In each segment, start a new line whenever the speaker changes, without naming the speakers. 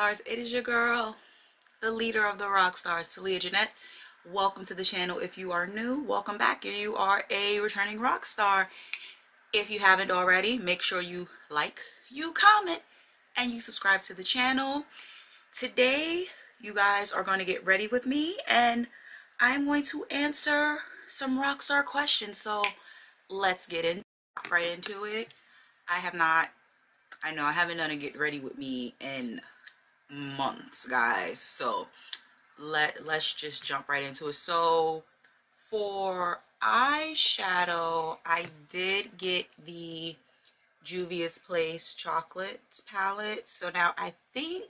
Rockstars. It is your girl, the leader of the Rockstars, Talia Janette. Welcome to the channel. If you are new, welcome back. If you are a returning Rockstar, if you haven't already, make sure you like, you comment, and you subscribe to the channel. Today, you guys are going to get ready with me, and I'm going to answer some Rockstar questions. So let's get right into it. I know I haven't done a get ready with me in months, guys, so let's just jump right into it. So for eyeshadow, I did get the Juvia's Place chocolate palette. So now I think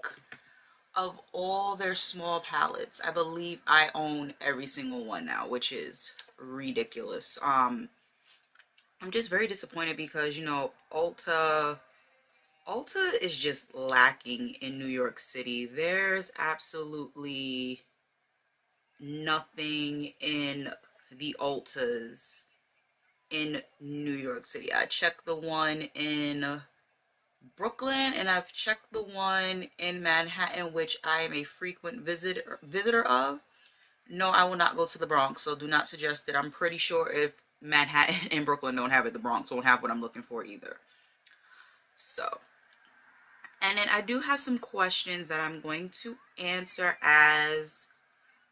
of all their small palettes, I believe I own every single one now, which is ridiculous. I'm just very disappointed because, you know, Ulta is just lacking in New York City. There's absolutely nothing in the Ultas in New York City. I checked the one in Brooklyn and I've checked the one in Manhattan, which I am a frequent visitor of. No, I will not go to the Bronx, so do not suggest it. I'm pretty sure if Manhattan and Brooklyn don't have it, the Bronx won't have what I'm looking for either. So, and then I do have some questions that I'm going to answer as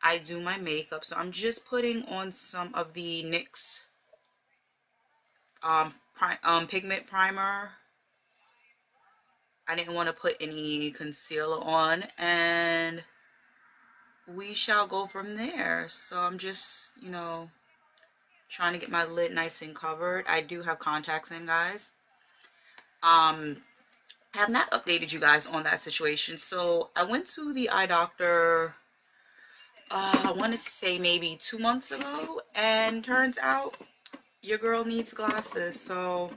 I do my makeup. So I'm just putting on some of the NYX pigment primer. I didn't want to put any concealer on, and we shall go from there. So I'm just, you know, trying to get my lid nice and covered. I do have contacts in, guys. I have not updated you guys on that situation. So I went to the eye doctor, I want to say maybe 2 months ago, and turns out your girl needs glasses. So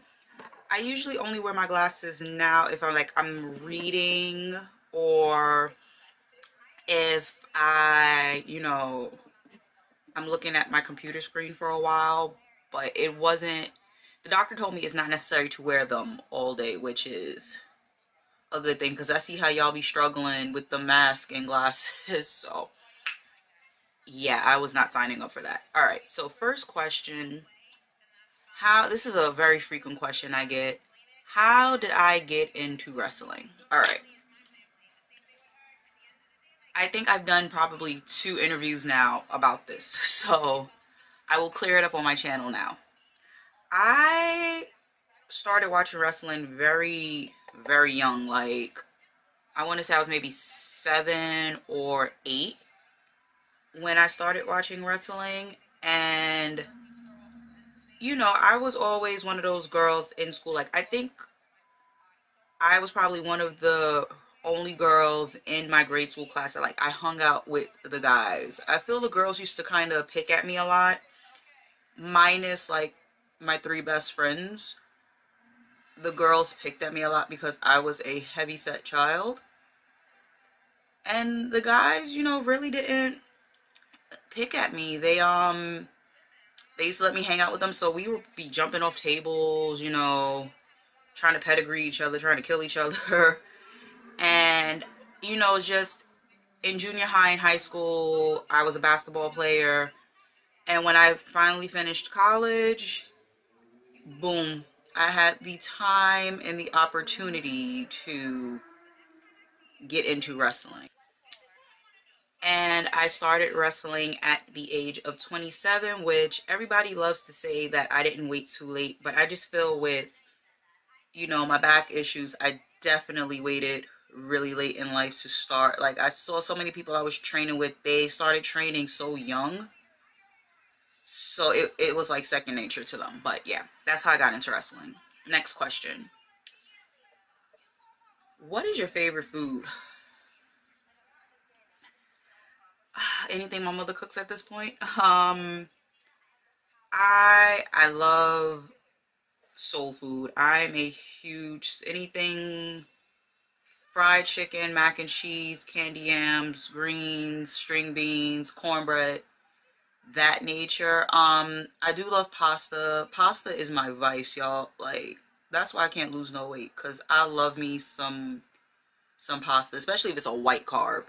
I usually only wear my glasses now if I'm reading, or if I'm looking at my computer screen for a while. But it wasn't, the doctor told me it's not necessary to wear them all day, which is a good thing because I see how y'all be struggling with the mask and glasses. So yeah, I was not signing up for that. All right, so first question, this is a very frequent question I get. How did I get into wrestling? All right, I think I've done probably 2 interviews now about this, so I will clear it up on my channel now. I started watching wrestling very, very young. Like, I want to say I was maybe 7 or 8 when I started watching wrestling. And, you know, I was always one of those girls in school. Like, I think I was probably one of the only girls in my grade school class that, like, I hung out with the guys. I feel the girls used to kind of pick at me a lot, minus, like, my 3 best friends. The girls picked at me a lot because I was a heavyset child. And the guys, you know, really didn't pick at me. They used to let me hang out with them, so we would be jumping off tables, you know, trying to pedigree each other, trying to kill each other. And, you know, just in junior high and high school, I was a basketball player. And when I finally finished college, boom, I had the time and the opportunity to get into wrestling. And I started wrestling at the age of 27, which everybody loves to say that I didn't wait too late. But I just feel with, you know, my back issues, I definitely waited really late in life to start. Like, I saw so many people I was training with, they started training so young. So it was like second nature to them. But yeah, that's how I got into wrestling. Next question. What is your favorite food? Anything my mother cooks at this point. I love soul food. I'm a huge, anything fried chicken, mac and cheese, candy yams, greens, string beans, cornbread, that nature. I do love pasta. Pasta is my vice, y'all. Like, that's why I can't lose no weight, because I love me some some pasta, especially if it's a white carb.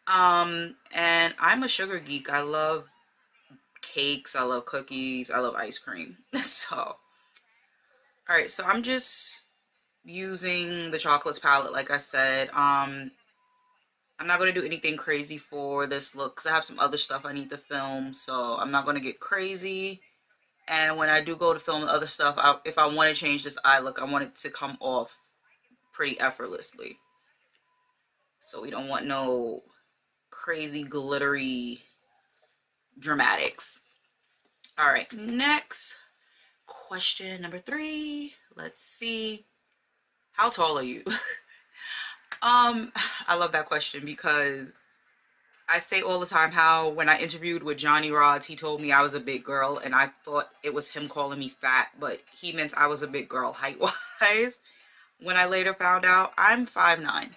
And I'm a sugar geek. I love cakes, I love cookies, I love ice cream. So, all right, so I'm just using the chocolates palette, like I said. I'm not going to do anything crazy for this look because I have some other stuff I need to film, so I'm not going to get crazy. And when I do go to film the other stuff, if I want to change this eye look, I want it to come off pretty effortlessly. So we don't want no crazy glittery dramatics. All right, next question number 3. Let's see. How tall are you? I love that question because I say all the time how when I interviewed with Johnny Rods, he told me I was a big girl, and I thought it was him calling me fat, but he meant I was a big girl height-wise. When I later found out, I'm 5'9".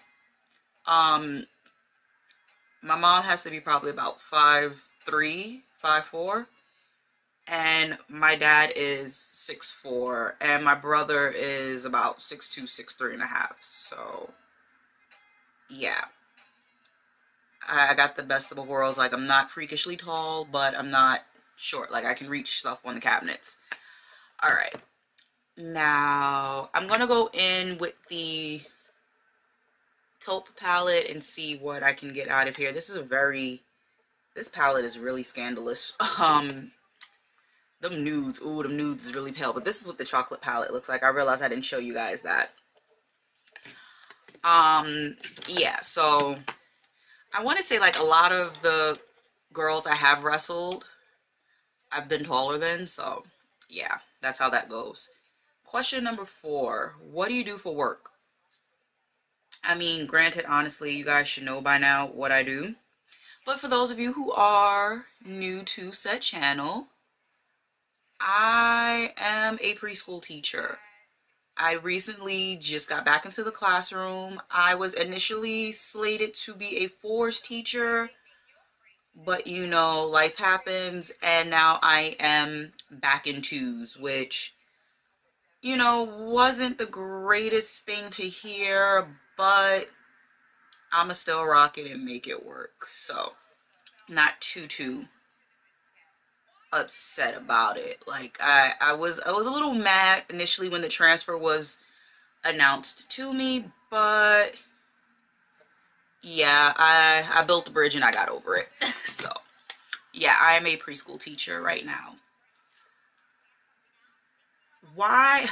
My mom has to be probably about 5'3", 5'4", and my dad is 6'4", and my brother is about 6'2", 6'3" and a half. So yeah, I got the best of both worlds. Like, I'm not freakishly tall, but I'm not short. Like, I can reach stuff on the cabinets. All right, now I'm gonna go in with the taupe palette and see what I can get out of here. This palette is really scandalous. Them nudes, ooh, them nudes is really pale, but this is what the chocolate palette looks like. I realized I didn't show you guys that. Yeah, so I want to say, like, a lot of the girls I have wrestled, I've been taller than, so yeah, that's how that goes. Question number 4, what do you do for work? I mean, granted, honestly, you guys should know by now what I do. But for those of you who are new to said channel, I am a preschool teacher. I recently just got back into the classroom. I was initially slated to be a 4s teacher, but you know, life happens, and now I am back in 2s, which, you know, wasn't the greatest thing to hear, but I'ma still rock it and make it work. So, not too upset about it. Like, I was a little mad initially when the transfer was announced to me, but yeah, I built the bridge and I got over it. So yeah, I am a preschool teacher right now. Why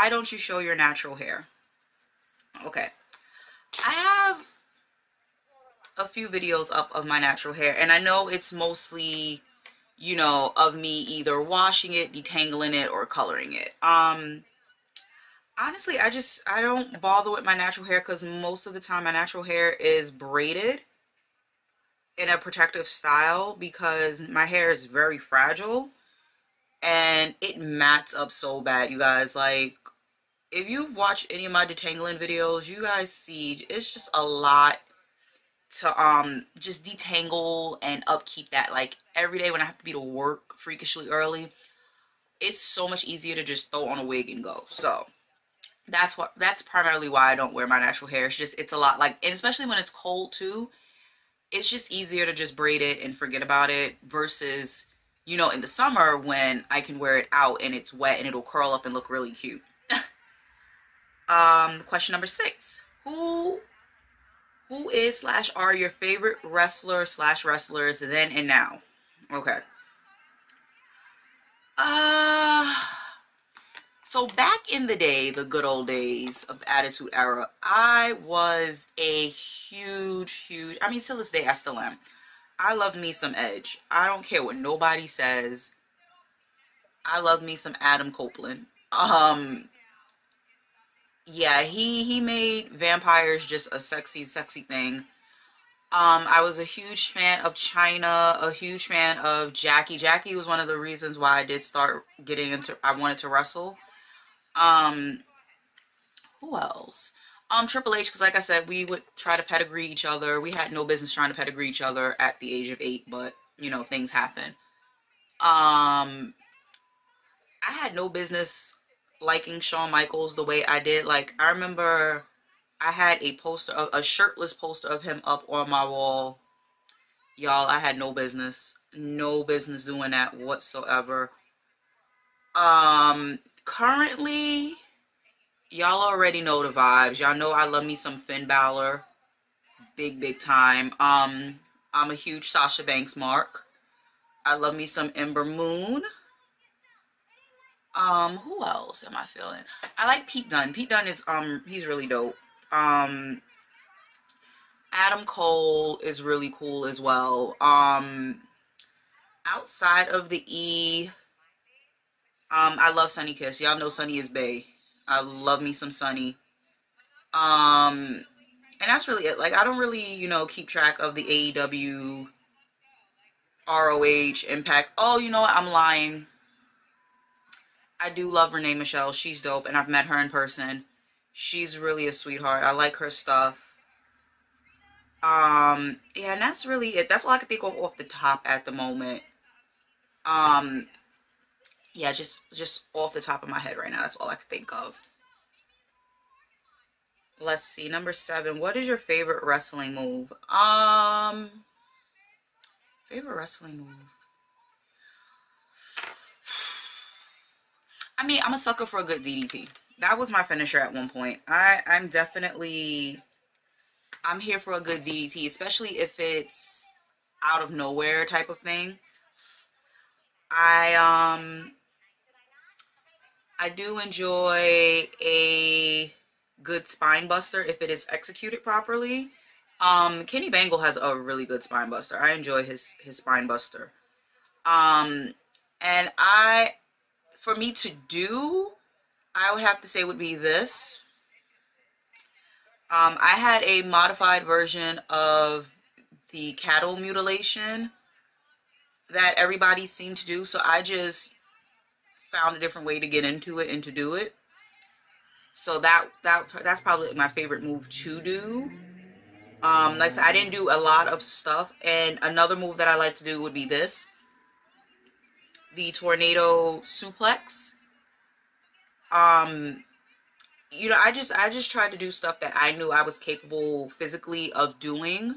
don't you show your natural hair? Okay, I have a few videos up of my natural hair, and I know it's mostly, you know, of me either washing it, detangling it, or coloring it. Honestly, I don't bother with my natural hair because most of the time my natural hair is braided in a protective style because my hair is very fragile and it mats up so bad, you guys. Like, if you've watched any of my detangling videos, you guys see it's just a lot to just detangle and upkeep that. Like, every day when I have to be to work freakishly early, it's so much easier to just throw on a wig and go. So that's primarily why I don't wear my natural hair. It's just, it's a lot, like, and especially when it's cold too, it's just easier to just braid it and forget about it versus, you know, in the summer when I can wear it out and it's wet and it'll curl up and look really cute. Question number 6. Who is slash are your favorite wrestler slash wrestlers then and now? Okay. So back in the day, the good old days of the Attitude Era, I was a huge, I mean, till this day, I still am. I love me some Edge. I don't care what nobody says. I love me some Adam Copeland. Yeah, he made vampires just a sexy, sexy thing. I was a huge fan of China, a huge fan of Jackie. Jackie was one of the reasons why I did start getting into, I wanted to wrestle. Who else? Triple H, because like I said, we would try to pedigree each other. We had no business trying to pedigree each other at the age of 8, but, you know, things happen. I had no business liking Shawn Michaels the way I did. Like, I remember I had a poster of a shirtless poster of him up on my wall. Y'all, I had no business doing that whatsoever. Currently, y'all already know the vibes. Y'all know I love me some Finn Balor, big time. I'm a huge Sasha Banks mark. I love me some Ember Moon. Who else am I feeling? I like Pete Dunne. Pete Dunne is he's really dope. Adam Cole is really cool as well. Outside of the E, I love Sunny Kiss. Y'all know Sunny is bae. I love me some Sunny. And that's really it. Like, I don't really, you know, keep track of the AEW, ROH, Impact. Oh, you know what? I'm lying. I do love Renee Michelle. She's dope, and I've met her in person. She's really a sweetheart. I like her stuff. Yeah, and that's really it. That's all I can think of off the top at the moment. Yeah, just off the top of my head right now. That's all I can think of. Let's see, number 7. What is your favorite wrestling move? Favorite wrestling move. I mean, I'm a sucker for a good DDT. That was my finisher at one point. I'm here for a good DDT, especially if it's out of nowhere type of thing. I do enjoy a good spine buster if it is executed properly. Kenny Bangle has a really good spine buster. I enjoy his spine buster. And for me to do, I would have to say would be this. I had a modified version of the cattle mutilation that everybody seemed to do, so I just found a different way to get into it and to do it. So that's probably my favorite move to do. Like I said, I didn't do a lot of stuff, and another move that I like to do would be this, the tornado suplex. You know, I just tried to do stuff that I knew I was capable physically of doing,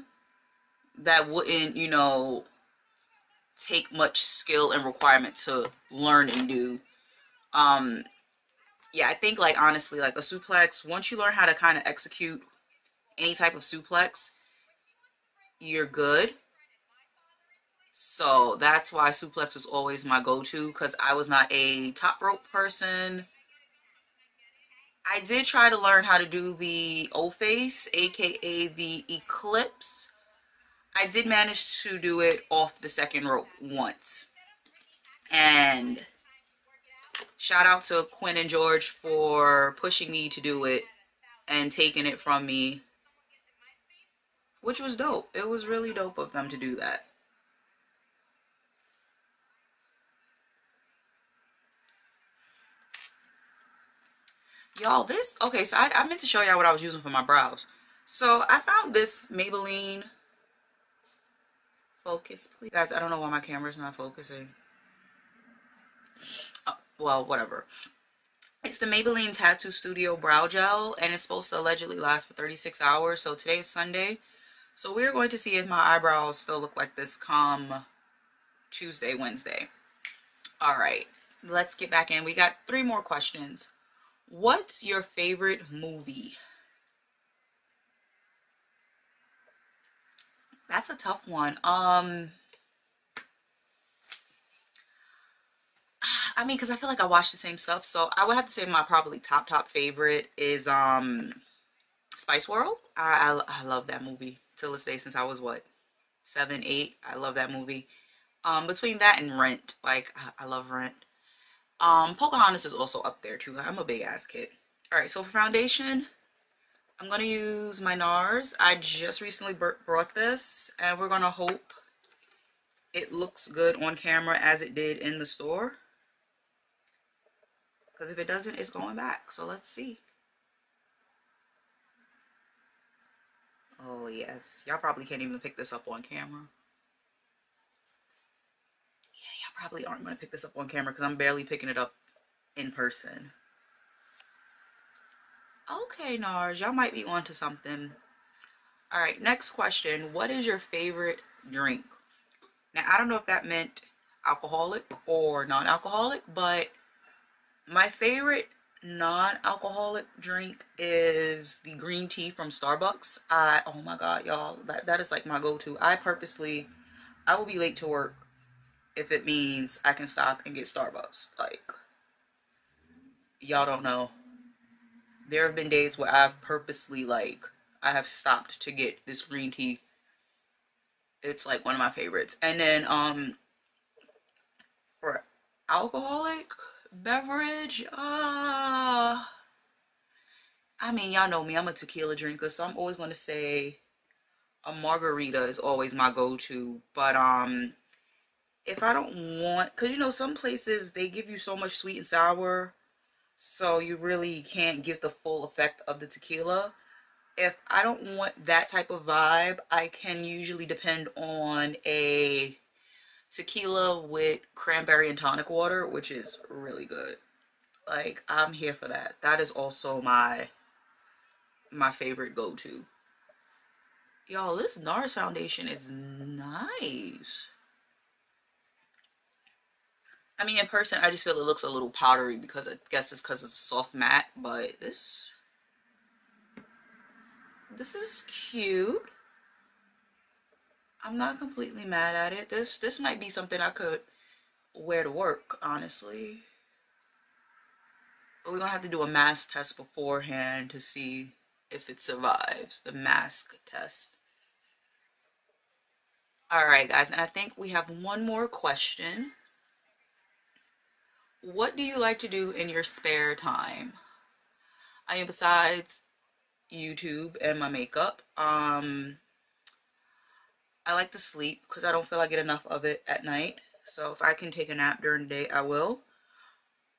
that wouldn't, you know, take much skill and requirement to learn and do. Yeah, I think, like, honestly, like a suplex, once you learn how to kind of execute any type of suplex, you're good. So that's why suplex was always my go-to, because I was not a top rope person. I did try to learn how to do the O-face, aka the eclipse. I did manage to do it off the second rope once. And shout out to Quinn and George for pushing me to do it and taking it from me, which was dope. It was really dope of them to do that. Y'all, this, okay, so I meant to show y'all what I was using for my brows. So I found this Maybelline, focus please. Guys, I don't know why my camera's not focusing. Well, whatever. It's the Maybelline Tattoo Studio Brow Gel, and it's supposed to allegedly last for 36 hours. So today is Sunday. So we're going to see if my eyebrows still look like this come Tuesday, Wednesday. All right, let's get back in. We got 3 more questions. What's your favorite movie? That's a tough one. I mean, because I feel like I watch the same stuff, so I would have to say my probably top favorite is Spice World. I love that movie till this day, since I was what, 7, 8. I love that movie. Between that and Rent, like I love Rent. Pocahontas is also up there too. I'm a big ass kid. All right, so for foundation, I'm gonna use my Nars. I just recently brought this, and we're gonna hope it looks good on camera as it did in the store. Because if it doesn't, it's going back. So let's see. Oh yes, y'all probably can't even pick this up on camera. Yeah, y'all probably aren't gonna pick this up on camera because I'm barely picking it up in person. Okay, Nars, y'all might be onto something. All right, next question. What is your favorite drink? Now, I don't know if that meant alcoholic or non-alcoholic, but my favorite non-alcoholic drink is the green tea from Starbucks. Oh my God, y'all, that is like my go-to. I will be late to work if it means I can stop and get Starbucks. Like, y'all don't know. There have been days where I've purposely, like, I have stopped to get this green tea. It's like one of my favorites. And then for alcoholic beverage, I mean, y'all know me, I'm a tequila drinker, so I'm always going to say a margarita is always my go-to. But if I don't want, because you know some places they give you so much sweet and sour, so you really can't get the full effect of the tequila. If I don't want that type of vibe, I can usually depend on a tequila with cranberry and tonic water, which is really good. Like, I'm here for that. That is also my favorite go-to. Y'all, this Nars foundation is nice. I mean, in person, I just feel it looks a little powdery because I guess it's because it's a soft matte, but this is cute. I'm not completely mad at it. This might be something I could wear to work, honestly. But we're gonna have to do a mask test beforehand to see if it survives the mask test. All right, guys, and I think we have one more question. What do you like to do in your spare time? I mean, besides YouTube and my makeup, I like to sleep because I don't feel I get enough of it at night. So if I can take a nap during the day, I will.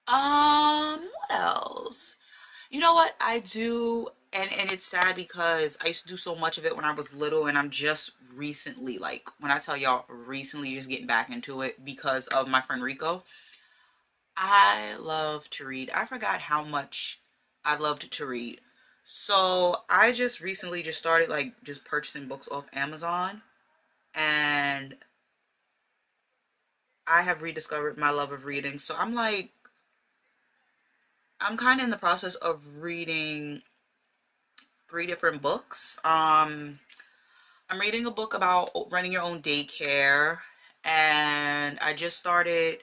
What else? You know what I do, and it's sad because I used to do so much of it when I was little, and I'm just recently, like when I tell y'all recently, just getting back into it because of my friend Rico. I love to read. I forgot how much I loved to read. So I just recently just started like just purchasing books off Amazon, and I have rediscovered my love of reading. So I'm kind of in the process of reading 3 different books. I'm reading a book about running your own daycare, and I just started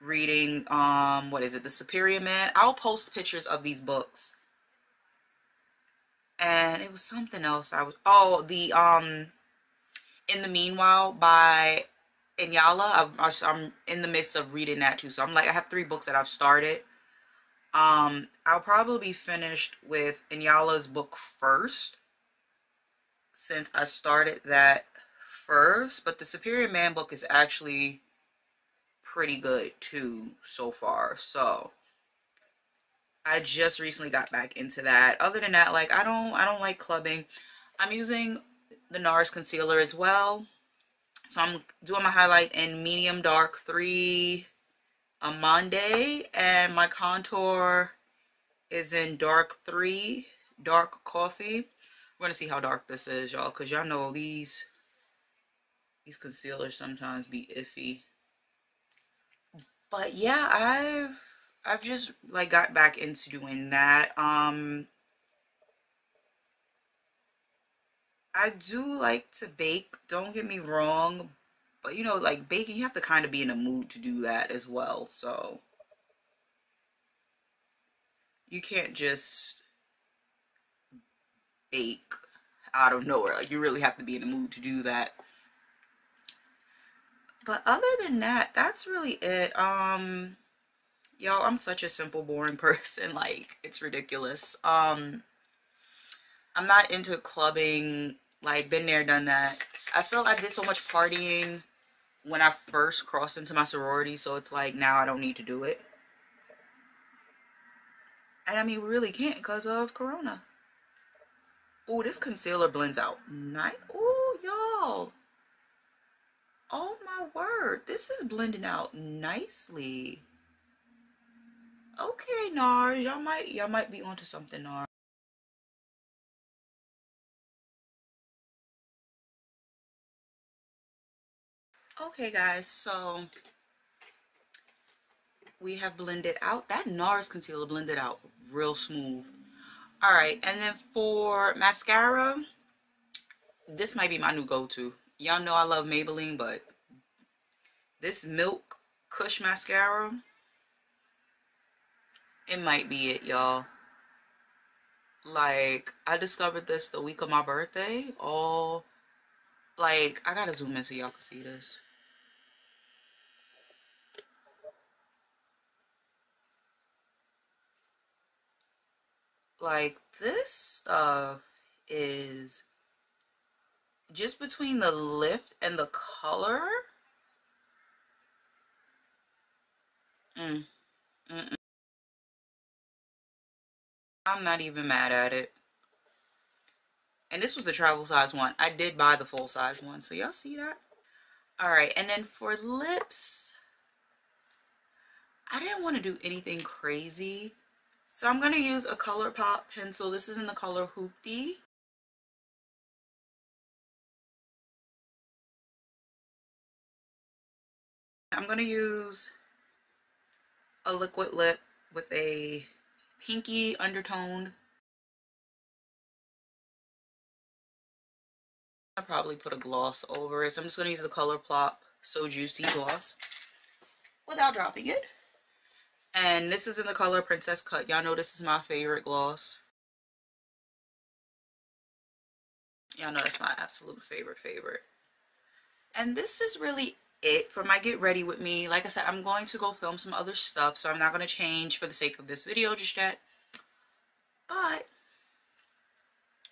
reading what is it, The Superior Man. I'll post pictures of these books. And it was something else the In the Meanwhile by Inyala. I'm in the midst of reading that too. So I'm like, I have 3 books that I've started. I'll probably be finished with Inyala's book first, since I started that first. But the Superior Man book is actually pretty good too so far. So I just recently got back into that. Other than that, like I don't like clubbing. I'm using the Nars concealer as well. So I'm doing my highlight in medium dark 3 Amande, and my contour is in dark 3 dark coffee. We're gonna see how dark this is, y'all, because y'all know these concealers sometimes be iffy. But yeah, I've just like got back into doing that. I do like to bake, don't get me wrong, but you know, like baking, you have to kind of be in a mood to do that as well. So you can't just bake out of nowhere. Like you really have to be in the mood to do that. But other than that, that's really it. Y'all, I'm such a simple, boring person. Like it's ridiculous. I'm not into clubbing. Like been there, done that. I feel I did so much partying when I first crossed into my sorority, so it's like now I don't need to do it. And I mean, we really can't because of Corona. Oh, this concealer blends out nice. Oh, y'all. Oh my word. This is blending out nicely. Okay, Nars, y'all might be onto something, Nars. Okay, guys, so we have blended out that Nars concealer, blended out real smooth. All right, and then for mascara, this might be my new go-to. Y'all know I love Maybelline, but this Milk Kush mascara, it might be it, y'all. Like, I discovered this the week of my birthday. Oh, like, I gotta zoom in so y'all can see this. Like, this stuff is just between the lift and the color. Mm, mm, mm. I'm not even mad at it. And this was the travel size one. I did buy the full size one, so y'all see that? All right, and then for lips, I didn't want to do anything crazy, so I'm gonna use a ColourPop pencil. This is in the color Hoopty. I'm gonna use a liquid lip with a pinky undertone. I'll probably put a gloss over it, so I'm just gonna use the ColourPop So Juicy gloss without dropping it. And this is in the color Princess Cut. Y'all know this is my favorite gloss. Y'all know that's my absolute favorite. And this is really it for my get ready with me. Like I said, I'm going to go film some other stuff, so I'm not going to change for the sake of this video just yet. But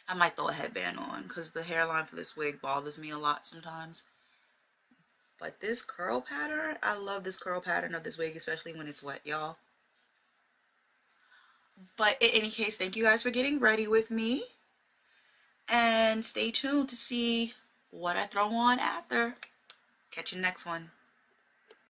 I might throw a headband on because the hairline for this wig bothers me a lot sometimes. But this curl pattern, I love this curl pattern of this wig, especially when it's wet, y'all. But in any case, thank you guys for getting ready with me. And stay tuned to see what I throw on after. Catch you next one.